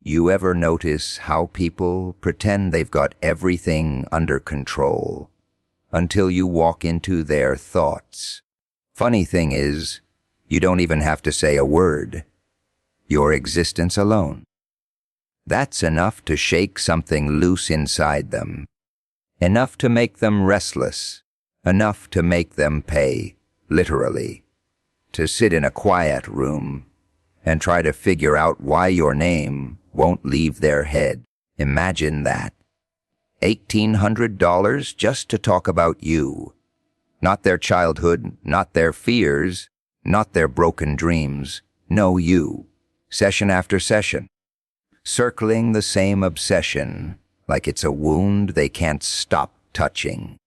You ever notice how people pretend they've got everything under control until you walk into their thoughts? Funny thing is, you don't even have to say a word. Your existence alone. That's enough to shake something loose inside them. Enough to make them restless. Enough to make them pay, literally, to sit in a quiet room and try to figure out why your name won't leave their head. Imagine that. $1,800 just to talk about you. Not their childhood, not their fears, not their broken dreams. No, you. Session after session. Circling the same obsession like it's a wound they can't stop touching.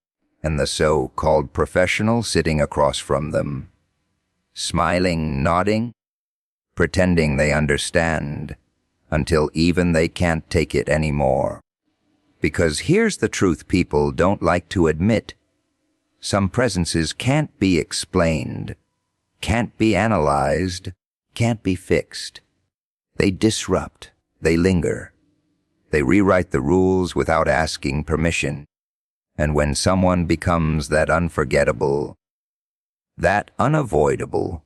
And the so-called professional sitting across from them, smiling, nodding, pretending they understand, until even they can't take it anymore. Because here's the truth people don't like to admit. Some presences can't be explained, can't be analyzed, can't be fixed. They disrupt, they linger. They rewrite the rules without asking permission. And when someone becomes that unforgettable, that unavoidable,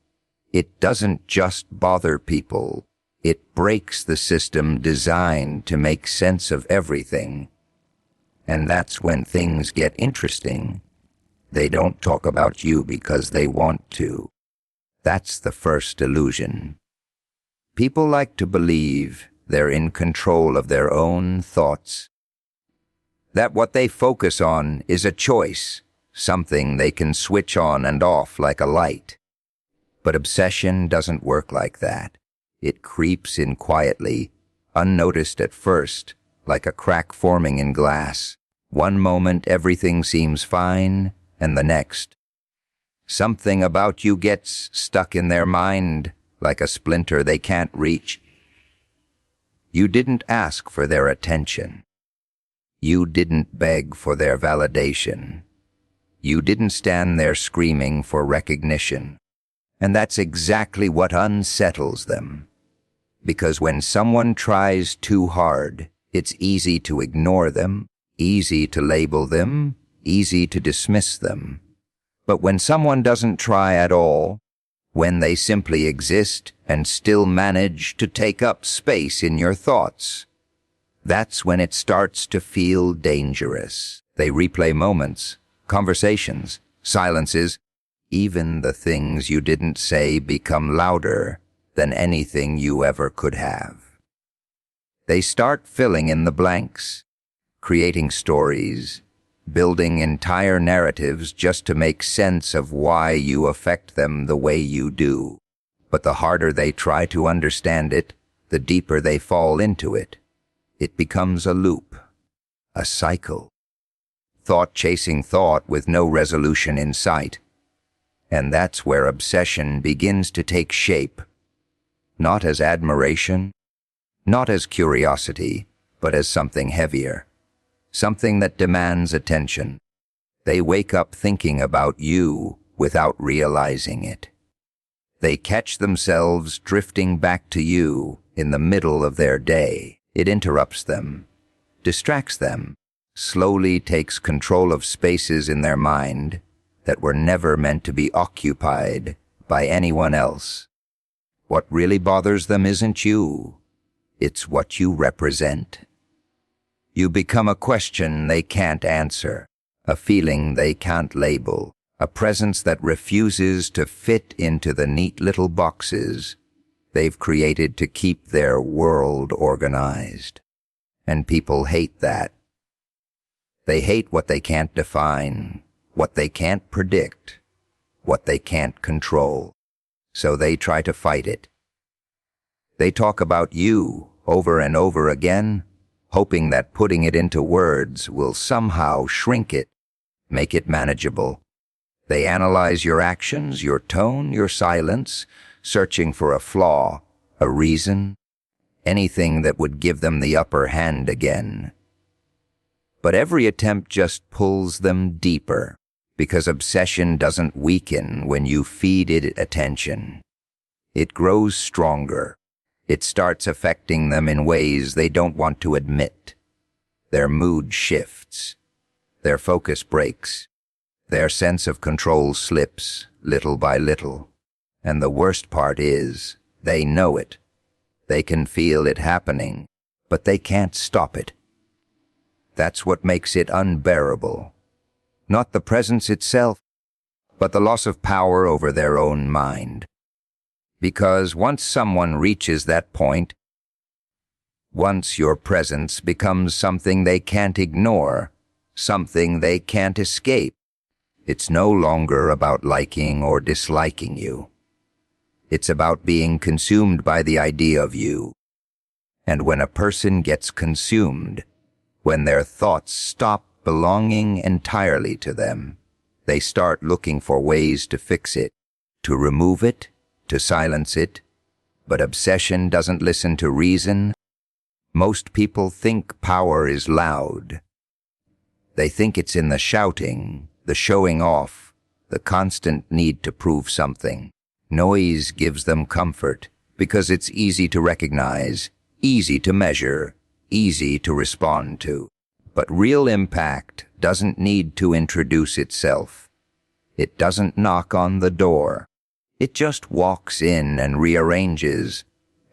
it doesn't just bother people. It breaks the system designed to make sense of everything. And that's when things get interesting. They don't talk about you because they want to. That's the first illusion. People like to believe they're in control of their own thoughts. That what they focus on is a choice, something they can switch on and off like a light. But obsession doesn't work like that. It creeps in quietly, unnoticed at first, like a crack forming in glass. One moment everything seems fine, and the next, something about you gets stuck in their mind, like a splinter they can't reach. You didn't ask for their attention. You didn't beg for their validation. You didn't stand there screaming for recognition. And that's exactly what unsettles them. Because when someone tries too hard, it's easy to ignore them, easy to label them, easy to dismiss them. But when someone doesn't try at all, when they simply exist and still manage to take up space in your thoughts, that's when it starts to feel dangerous. They replay moments, conversations, silences. Even the things you didn't say become louder than anything you ever could have. They start filling in the blanks, creating stories, building entire narratives just to make sense of why you affect them the way you do. But the harder they try to understand it, the deeper they fall into it. It becomes a loop, a cycle. Thought chasing thought with no resolution in sight. And that's where obsession begins to take shape. Not as admiration, not as curiosity, but as something heavier. Something that demands attention. They wake up thinking about you without realizing it. They catch themselves drifting back to you in the middle of their day. It interrupts them, distracts them, slowly takes control of spaces in their mind that were never meant to be occupied by anyone else. What really bothers them isn't you. It's what you represent. You become a question they can't answer, a feeling they can't label, a presence that refuses to fit into the neat little boxes they've created to keep their world organized. And people hate that. They hate what they can't define, what they can't predict, what they can't control. So they try to fight it. They talk about you over and over again, hoping that putting it into words will somehow shrink it, make it manageable. They analyze your actions, your tone, your silence, searching for a flaw, a reason, anything that would give them the upper hand again. But every attempt just pulls them deeper, because obsession doesn't weaken when you feed it attention. It grows stronger. It starts affecting them in ways they don't want to admit. Their mood shifts. Their focus breaks. Their sense of control slips little by little. And the worst part is, they know it. They can feel it happening, but they can't stop it. That's what makes it unbearable. Not the presence itself, but the loss of power over their own mind. Because once someone reaches that point, once your presence becomes something they can't ignore, something they can't escape, it's no longer about liking or disliking you. It's about being consumed by the idea of you. And when a person gets consumed, when their thoughts stop belonging entirely to them, they start looking for ways to fix it, to remove it, to silence it. But obsession doesn't listen to reason. Most people think power is loud. They think it's in the shouting, the showing off, the constant need to prove something. Noise gives them comfort because it's easy to recognize, easy to measure, easy to respond to. But real impact doesn't need to introduce itself. It doesn't knock on the door. It just walks in and rearranges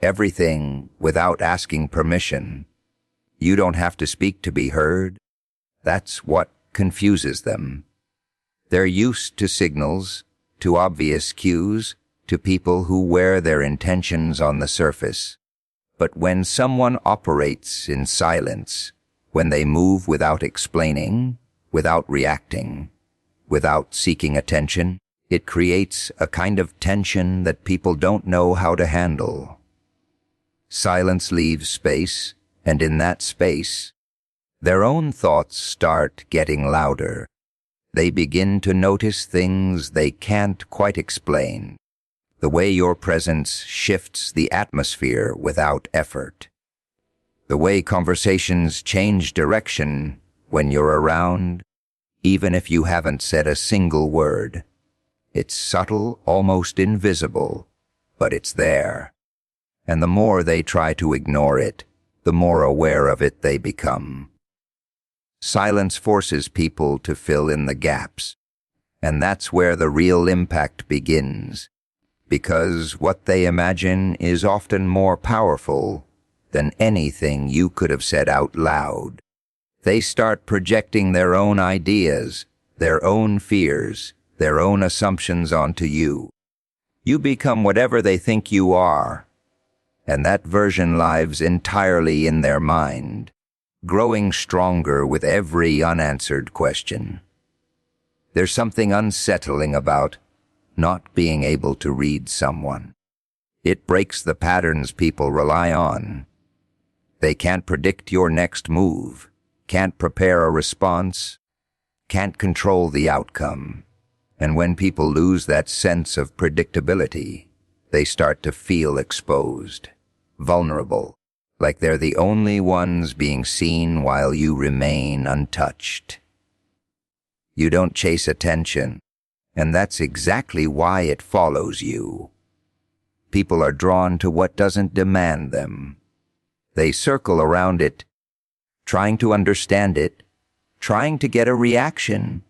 everything without asking permission. You don't have to speak to be heard. That's what confuses them. They're used to signals, to obvious cues, to people who wear their intentions on the surface. But when someone operates in silence, when they move without explaining, without reacting, without seeking attention, it creates a kind of tension that people don't know how to handle. Silence leaves space, and in that space, their own thoughts start getting louder. They begin to notice things they can't quite explain. The way your presence shifts the atmosphere without effort. The way conversations change direction when you're around, even if you haven't said a single word. It's subtle, almost invisible, but it's there. And the more they try to ignore it, the more aware of it they become. Silence forces people to fill in the gaps, and that's where the real impact begins, because what they imagine is often more powerful than anything you could have said out loud. They start projecting their own ideas, their own fears, their own assumptions onto you. You become whatever they think you are, and that version lives entirely in their mind, growing stronger with every unanswered question. There's something unsettling about not being able to read someone. It breaks the patterns people rely on. They can't predict your next move, can't prepare a response, can't control the outcome. And when people lose that sense of predictability, they start to feel exposed, vulnerable, like they're the only ones being seen while you remain untouched. You don't chase attention, and that's exactly why it follows you. People are drawn to what doesn't demand them. They circle around it, trying to understand it, trying to get a reaction,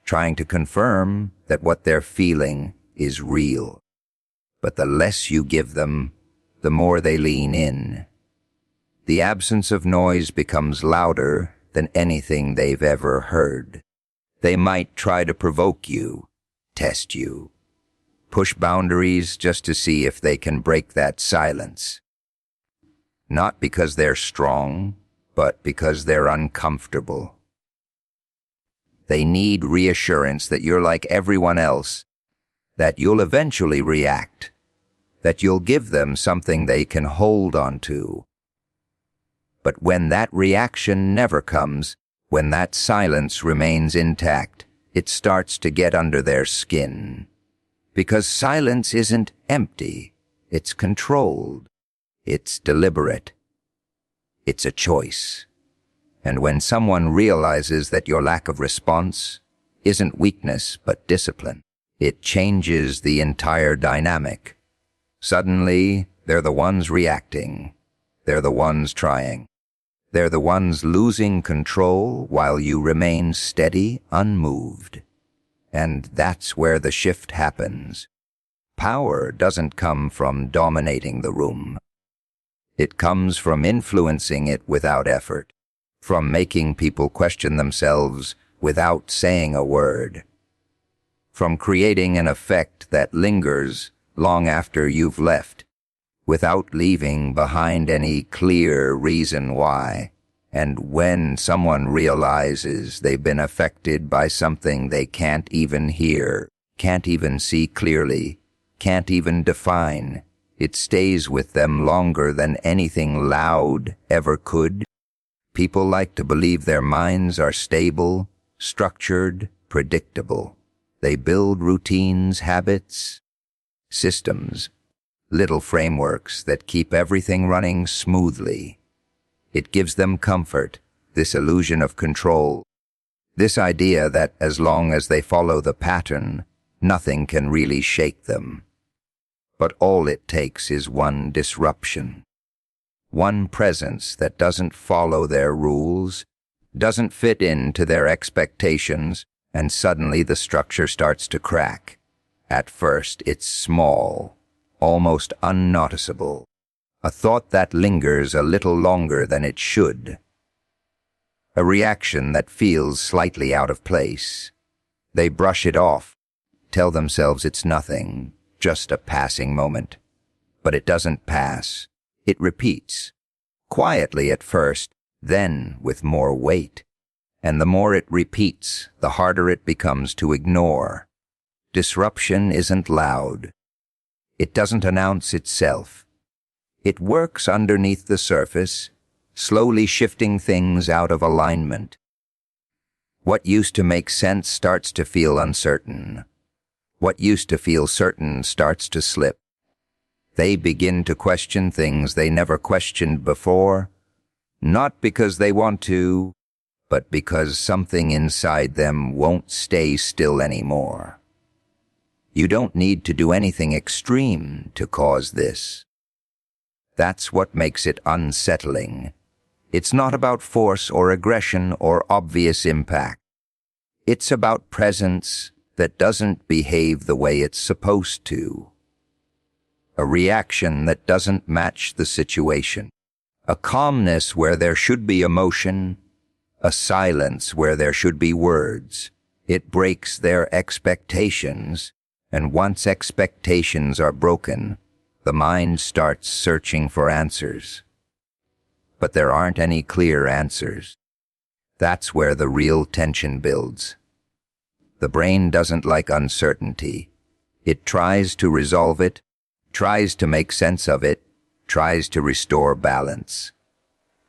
trying to confirm that what they're feeling is real. But the less you give them, the more they lean in. The absence of noise becomes louder than anything they've ever heard. They might try to provoke you, test you, push boundaries just to see if they can break that silence. Not because they're strong, but because they're uncomfortable. They need reassurance that you're like everyone else, that you'll eventually react, that you'll give them something they can hold on to. But when that reaction never comes, when that silence remains intact, it starts to get under their skin. Because silence isn't empty, it's controlled, it's deliberate, it's a choice. And when someone realizes that your lack of response isn't weakness but discipline, it changes the entire dynamic. Suddenly, They're the ones reacting. They're the ones trying. They're the ones losing control while you remain steady, unmoved. And that's where the shift happens. Power doesn't come from dominating the room. It comes from influencing it without effort, from making people question themselves without saying a word, from creating an effect that lingers long after you've left, without leaving behind any clear reason why. And when someone realizes they've been affected by something they can't even hear, can't even see clearly, can't even define, it stays with them longer than anything loud ever could. People like to believe their minds are stable, structured, predictable. They build routines, habits, systems, little frameworks that keep everything running smoothly. It gives them comfort, this illusion of control, this idea that as long as they follow the pattern, nothing can really shake them. But all it takes is one disruption, one presence that doesn't follow their rules, doesn't fit into their expectations, and suddenly the structure starts to crack. At first, it's small, almost unnoticeable, a thought that lingers a little longer than it should, a reaction that feels slightly out of place. They brush it off, tell themselves it's nothing, just a passing moment. But it doesn't pass. It repeats, quietly at first, then with more weight. And the more it repeats, the harder it becomes to ignore. Disruption isn't loud. It doesn't announce itself. It works underneath the surface, slowly shifting things out of alignment. What used to make sense starts to feel uncertain. What used to feel certain starts to slip. They begin to question things they never questioned before, not because they want to, but because something inside them won't stay still anymore. You don't need to do anything extreme to cause this. That's what makes it unsettling. It's not about force or aggression or obvious impact. It's about presence that doesn't behave the way it's supposed to. A reaction that doesn't match the situation. A calmness where there should be emotion. A silence where there should be words. It breaks their expectations, and once expectations are broken, the mind starts searching for answers. But there aren't any clear answers. That's where the real tension builds. The brain doesn't like uncertainty. It tries to resolve it, tries to make sense of it, tries to restore balance.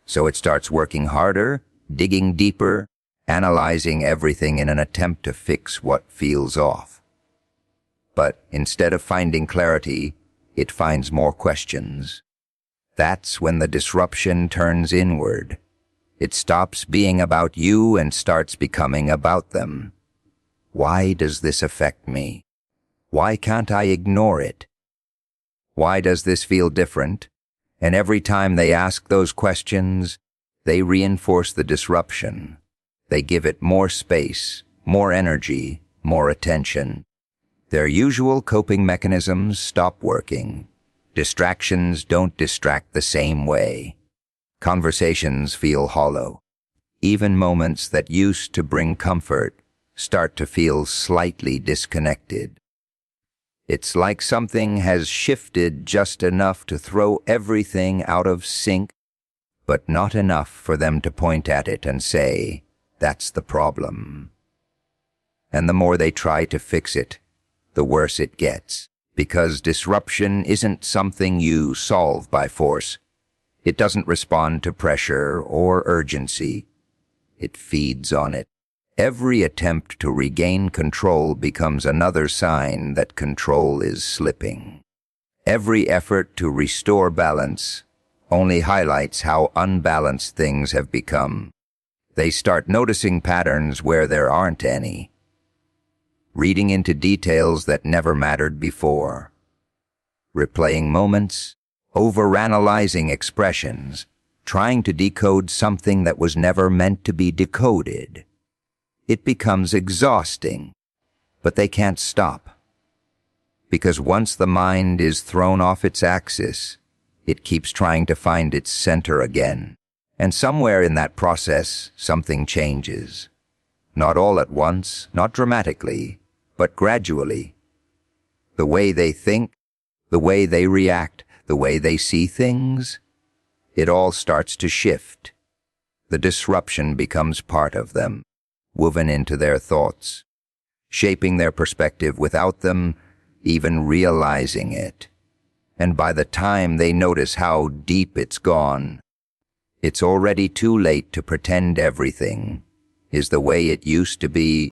So it starts working harder, digging deeper, analyzing everything in an attempt to fix what feels off. But instead of finding clarity, it finds more questions. That's when the disruption turns inward. It stops being about you and starts becoming about them. Why does this affect me? Why can't I ignore it? Why does this feel different? And every time they ask those questions, they reinforce the disruption. They give it more space, more energy, more attention. Their usual coping mechanisms stop working. Distractions don't distract the same way. Conversations feel hollow. Even moments that used to bring comfort start to feel slightly disconnected. It's like something has shifted just enough to throw everything out of sync, but not enough for them to point at it and say, "That's the problem." And the more they try to fix it, the worse it gets. Because disruption isn't something you solve by force. It doesn't respond to pressure or urgency. It feeds on it. Every attempt to regain control becomes another sign that control is slipping. Every effort to restore balance only highlights how unbalanced things have become. They start noticing patterns where there aren't any, reading into details that never mattered before, replaying moments overanalyzing expressions, trying to decode something that was never meant to be decoded. It becomes exhausting, but they can't stop. Because once the mind is thrown off its axis, it keeps trying to find its center again. And somewhere in that process, something changes. Not all at once, not dramatically, but gradually. The way they think, the way they react, the way they see things, it all starts to shift. The disruption becomes part of them, woven into their thoughts, shaping their perspective without them even realizing it. And by the time they notice how deep it's gone, it's already too late to pretend everything is the way it used to be.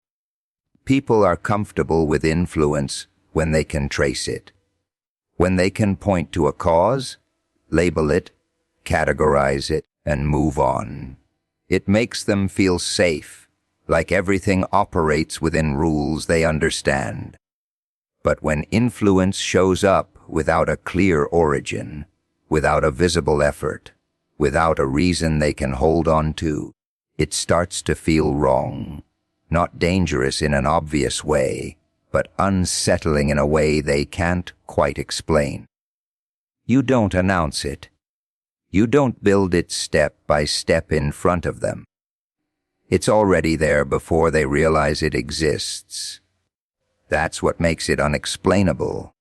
People are comfortable with influence when they can trace it. When they can point to a cause, label it, categorize it, and move on. It makes them feel safe, like everything operates within rules they understand. But when influence shows up without a clear origin, without a visible effort, without a reason they can hold on to, it starts to feel wrong. Not dangerous in an obvious way, but unsettling in a way they can't quite explain. You don't announce it. You don't build it step by step in front of them. It's already there before they realize it exists. That's what makes it unexplainable.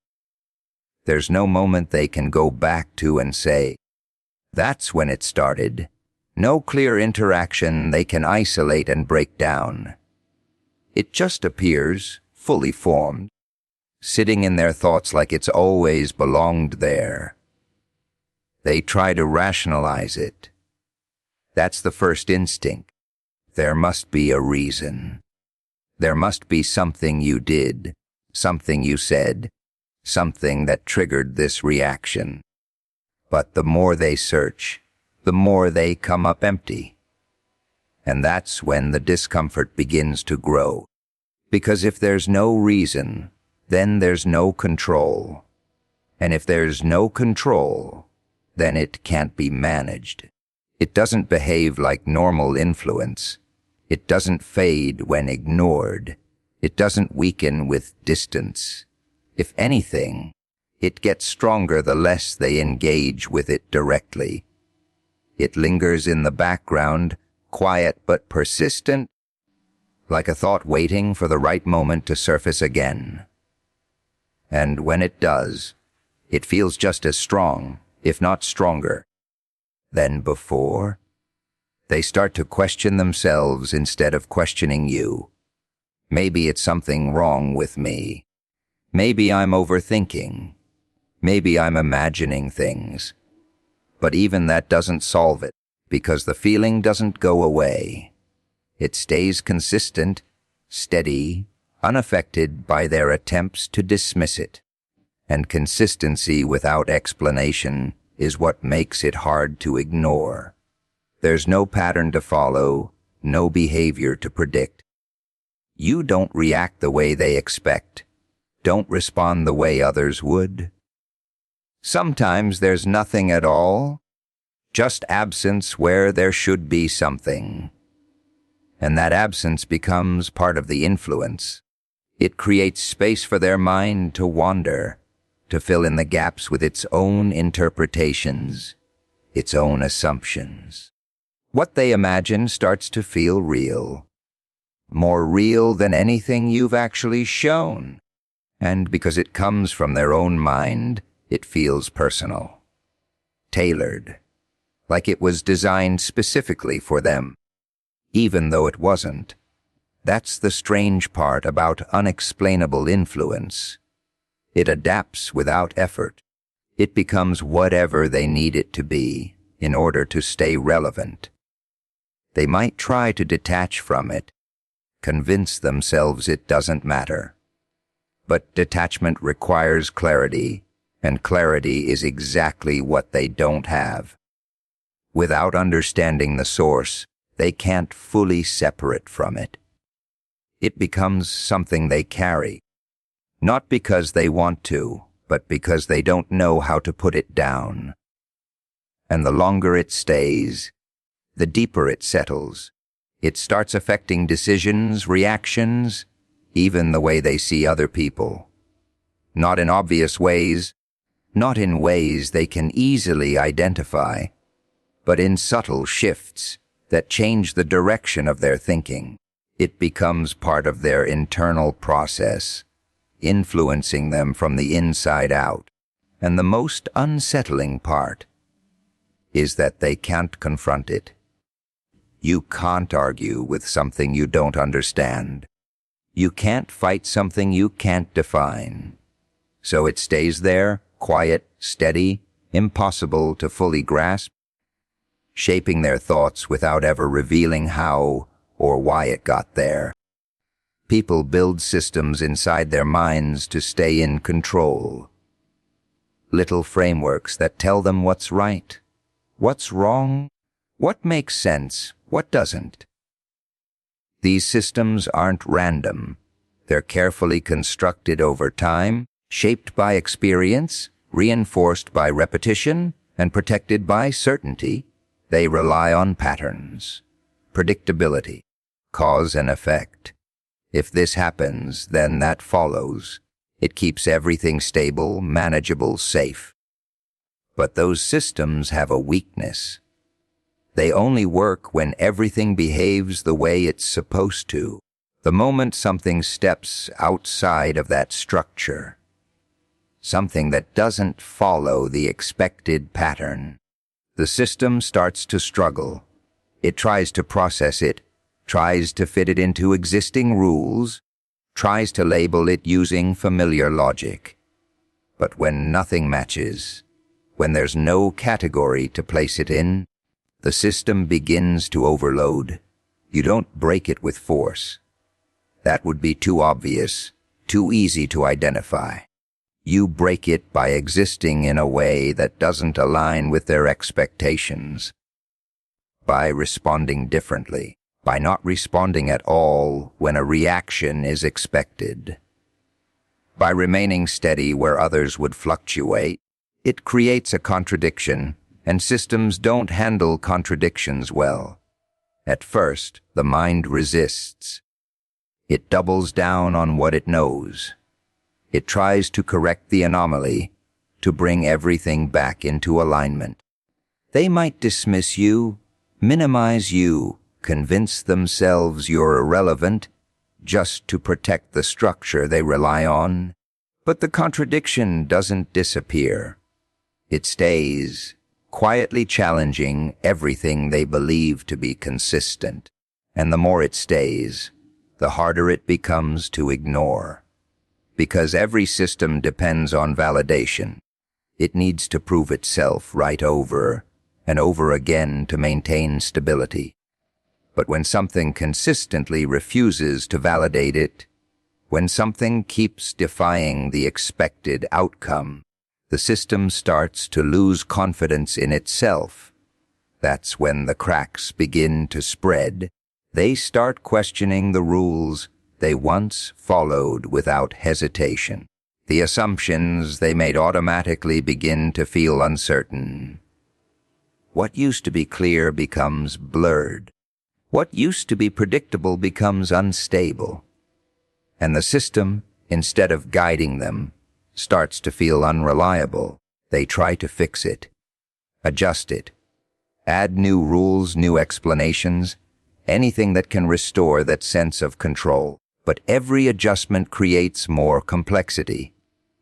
There's no moment they can go back to and say, "That's when it started." No clear interaction they can isolate and break down. It just appears, fully formed, sitting in their thoughts like it's always belonged there. They try to rationalize it. That's the first instinct. There must be a reason. There must be something you did, something you said, something that triggered this reaction. But the more they search, the more they come up empty. And that's when the discomfort begins to grow. Because if there's no reason, then there's no control. And if there's no control, then it can't be managed. It doesn't behave like normal influence. It doesn't fade when ignored. It doesn't weaken with distance. If anything, it gets stronger the less they engage with it directly. It lingers in the background, quiet but persistent, like a thought waiting for the right moment to surface again. And when it does, it feels just as strong, if not stronger, than before. They start to question themselves instead of questioning you. Maybe it's something wrong with me. Maybe I'm overthinking. Maybe I'm imagining things. But even that doesn't solve it, because the feeling doesn't go away. It stays consistent, steady, unaffected by their attempts to dismiss it. And consistency without explanation is what makes it hard to ignore. There's no pattern to follow, no behavior to predict. You don't react the way they expect. Don't respond the way others would. Sometimes there's nothing at all, just absence where there should be something. And that absence becomes part of the influence. It creates space for their mind to wander, to fill in the gaps with its own interpretations, its own assumptions. What they imagine starts to feel real, more real than anything you've actually shown. And because it comes from their own mind, it feels personal, tailored, like it was designed specifically for them, even though it wasn't. That's the strange part about unexplainable influence. It adapts without effort. It becomes whatever they need it to be in order to stay relevant. They might try to detach from it, convince themselves it doesn't matter. But detachment requires clarity, and clarity is exactly what they don't have. Without understanding the source, they can't fully separate from it. It becomes something they carry, not because they want to, but because they don't know how to put it down. And the longer it stays, the deeper it settles. It starts affecting decisions, reactions, even the way they see other people. Not in obvious ways, not in ways they can easily identify, but in subtle shifts that change the direction of their thinking. It becomes part of their internal process, influencing them from the inside out. And the most unsettling part is that they can't confront it. You can't argue with something you don't understand. You can't fight something you can't define. So it stays there, quiet, steady, impossible to fully grasp, shaping their thoughts without ever revealing how or why it got there. People build systems inside their minds to stay in control. Little frameworks that tell them what's right, what's wrong, what makes sense, what doesn't. These systems aren't random. They're carefully constructed over time, shaped by experience, reinforced by repetition, and protected by certainty. They rely on patterns, predictability, cause and effect. If this happens, then that follows. It keeps everything stable, manageable, safe. But those systems have a weakness. They only work when everything behaves the way it's supposed to. The moment something steps outside of that structure, something that doesn't follow the expected pattern, the system starts to struggle. It tries to process it, tries to fit it into existing rules, tries to label it using familiar logic. But when nothing matches, when there's no category to place it in, the system begins to overload. You don't break it with force. That would be too obvious, too easy to identify. You break it by existing in a way that doesn't align with their expectations, by responding differently, by not responding at all when a reaction is expected, by remaining steady where others would fluctuate. It creates a contradiction, and systems don't handle contradictions well. At first, the mind resists. It doubles down on what it knows. It tries to correct the anomaly, to bring everything back into alignment. They might dismiss you, minimize you, convince themselves you're irrelevant, just to protect the structure they rely on. But the contradiction doesn't disappear. It stays, quietly challenging everything they believe to be consistent. And the more it stays, the harder it becomes to ignore. Because every system depends on validation. It needs to prove itself right over and over again to maintain stability. But when something consistently refuses to validate it, when something keeps defying the expected outcome, the system starts to lose confidence in itself. That's when the cracks begin to spread. They start questioning the rules they once followed without hesitation. The assumptions they made automatically begin to feel uncertain. What used to be clear becomes blurred. What used to be predictable becomes unstable. And the system, instead of guiding them, starts to feel unreliable. They try to fix it, adjust it, add new rules, new explanations, anything that can restore that sense of control. But every adjustment creates more complexity,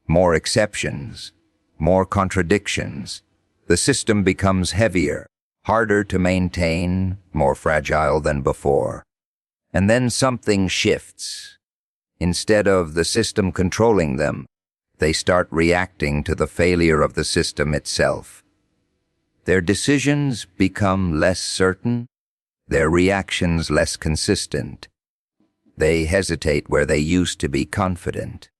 more exceptions, more contradictions. The system becomes heavier, harder to maintain, more fragile than before. And then something shifts. Instead of the system controlling them, they start reacting to the failure of the system itself. Their decisions become less certain, their reactions less consistent. They hesitate where they used to be confident,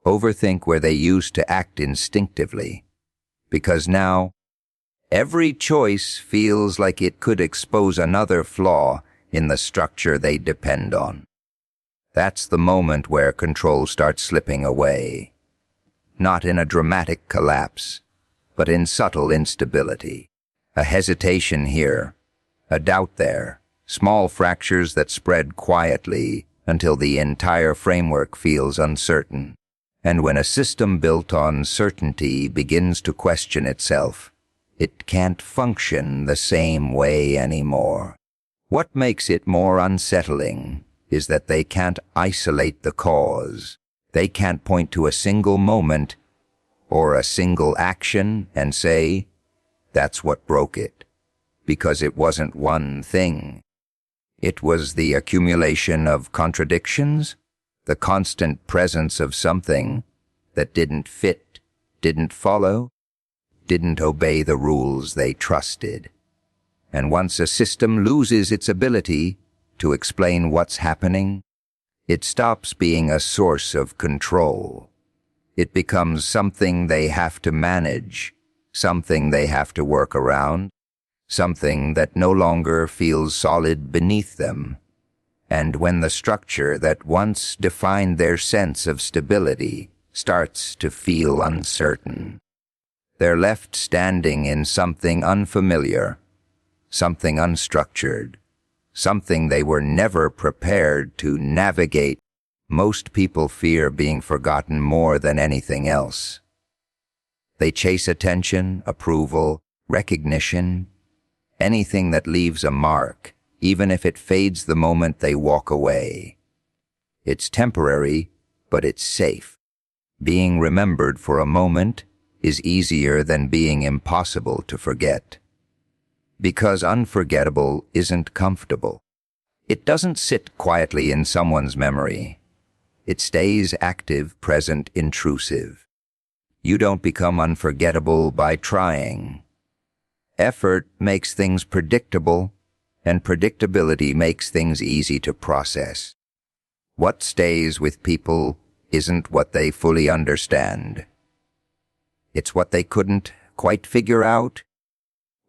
overthink where they used to act instinctively, because now every choice feels like it could expose another flaw in the structure they depend on. That's the moment where control starts slipping away. not in a dramatic collapse, but in subtle instability. A hesitation here, a doubt there, small fractures that spread quietly until the entire framework feels uncertain. And when a system built on certainty begins to question itself, it can't function the same way anymore. What makes it more unsettling is that they can't isolate the cause. They can't point to a single moment or a single action and say, that's what broke it, because it wasn't one thing. It was the accumulation of contradictions, the constant presence of something that didn't fit, didn't follow, didn't obey the rules they trusted. And once a system loses its ability to explain what's happening, it stops being a source of control. It becomes something they have to manage, something they have to work around, something that no longer feels solid beneath them. And when the structure that once defined their sense of stability starts to feel uncertain, they're left standing in something unfamiliar, something unstructured, something they were never prepared to navigate. Most people fear being forgotten more than anything else. They chase attention, approval, recognition, anything that leaves a mark, even if it fades the moment they walk away. It's temporary, but it's safe. Being remembered for a moment is easier than being impossible to forget. Because unforgettable isn't comfortable. It doesn't sit quietly in someone's memory. It stays active, present, intrusive. You don't become unforgettable by trying. Effort makes things predictable, and predictability makes things easy to process. What stays with people isn't what they fully understand. It's what they couldn't quite figure out,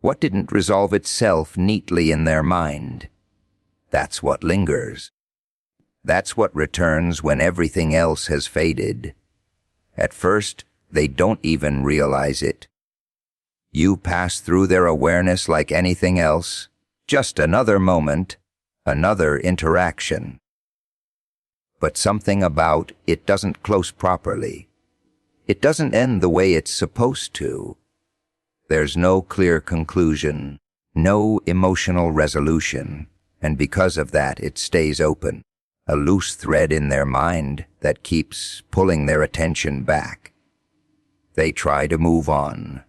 what didn't resolve itself neatly in their mind. That's what lingers. That's what returns when everything else has faded. At first, they don't even realize it. You pass through their awareness like anything else, just another moment, another interaction. But something about it doesn't close properly. It doesn't end the way it's supposed to. There's no clear conclusion, no emotional resolution, and because of that it stays open, a loose thread in their mind that keeps pulling their attention back. They try to move on,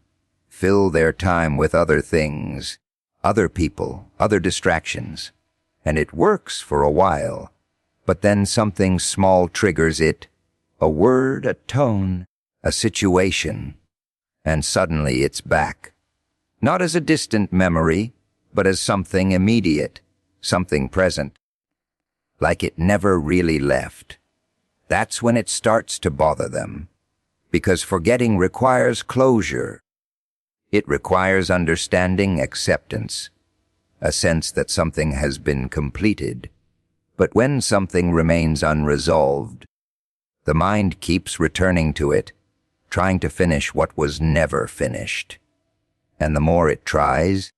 fill their time with other things, other people, other distractions, and it works for a while, but then something small triggers it, a word, a tone, a situation, and suddenly it's back. Not as a distant memory, but as something immediate, something present. Like it never really left. That's when it starts to bother them. Because forgetting requires closure. It requires understanding, acceptance, a sense that something has been completed. But when something remains unresolved, the mind keeps returning to it, trying to finish what was never finished. And the more it tries,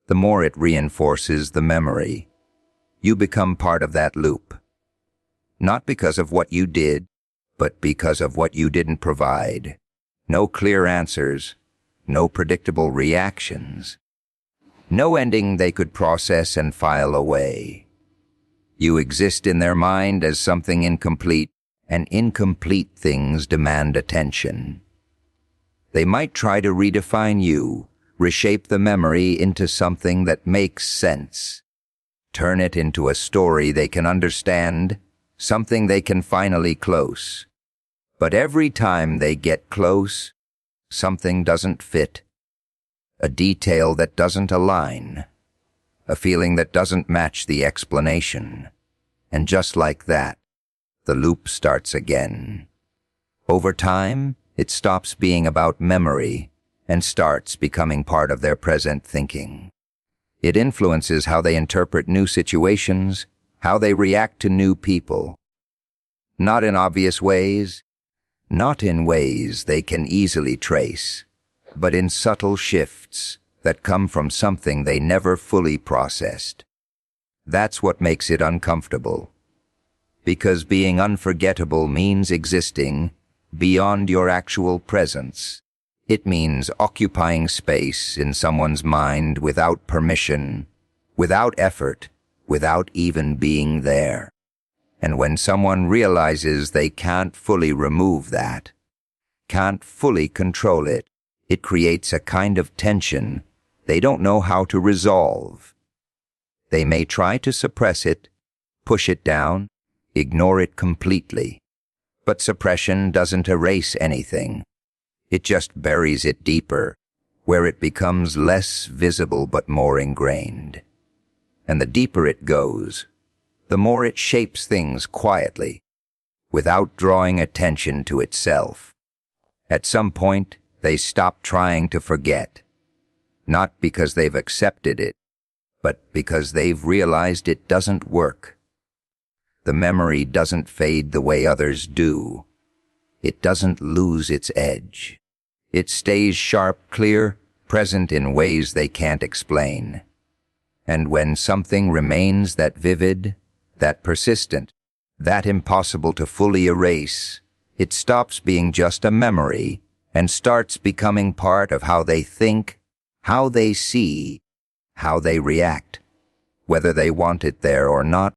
the more it reinforces the memory. You become part of that loop. Not because of what you did, but because of what you didn't provide. No clear answers, no predictable reactions, no ending they could process and file away. You exist in their mind as something incomplete, and incomplete things demand attention. They might try to redefine you, reshape the memory into something that makes sense, turn it into a story they can understand, something they can finally close. But every time they get close, something doesn't fit, a detail that doesn't align, a feeling that doesn't match the explanation. And just like that, the loop starts again. Over time, it stops being about memory and starts becoming part of their present thinking. It influences how they interpret new situations, how they react to new people. Not in obvious ways, not in ways they can easily trace, but in subtle shifts that come from something they never fully processed. That's what makes it uncomfortable. Because being unforgettable means existing beyond your actual presence. It means occupying space in someone's mind without permission, without effort, without even being there. And when someone realizes they can't fully remove that, can't fully control it, it creates a kind of tension they don't know how to resolve. They may try to suppress it, push it down, ignore it completely. But suppression doesn't erase anything. It just buries it deeper, where it becomes less visible but more ingrained. And the deeper it goes, the more it shapes things quietly, without drawing attention to itself. At some point, they stop trying to forget, not because they've accepted it, but because they've realized it doesn't work. The memory doesn't fade the way others do. It doesn't lose its edge. It stays sharp, clear, present in ways they can't explain. And when something remains that vivid, that persistent, that impossible to fully erase, it stops being just a memory and starts becoming part of how they think, how they see, how they react, whether they want it there or not.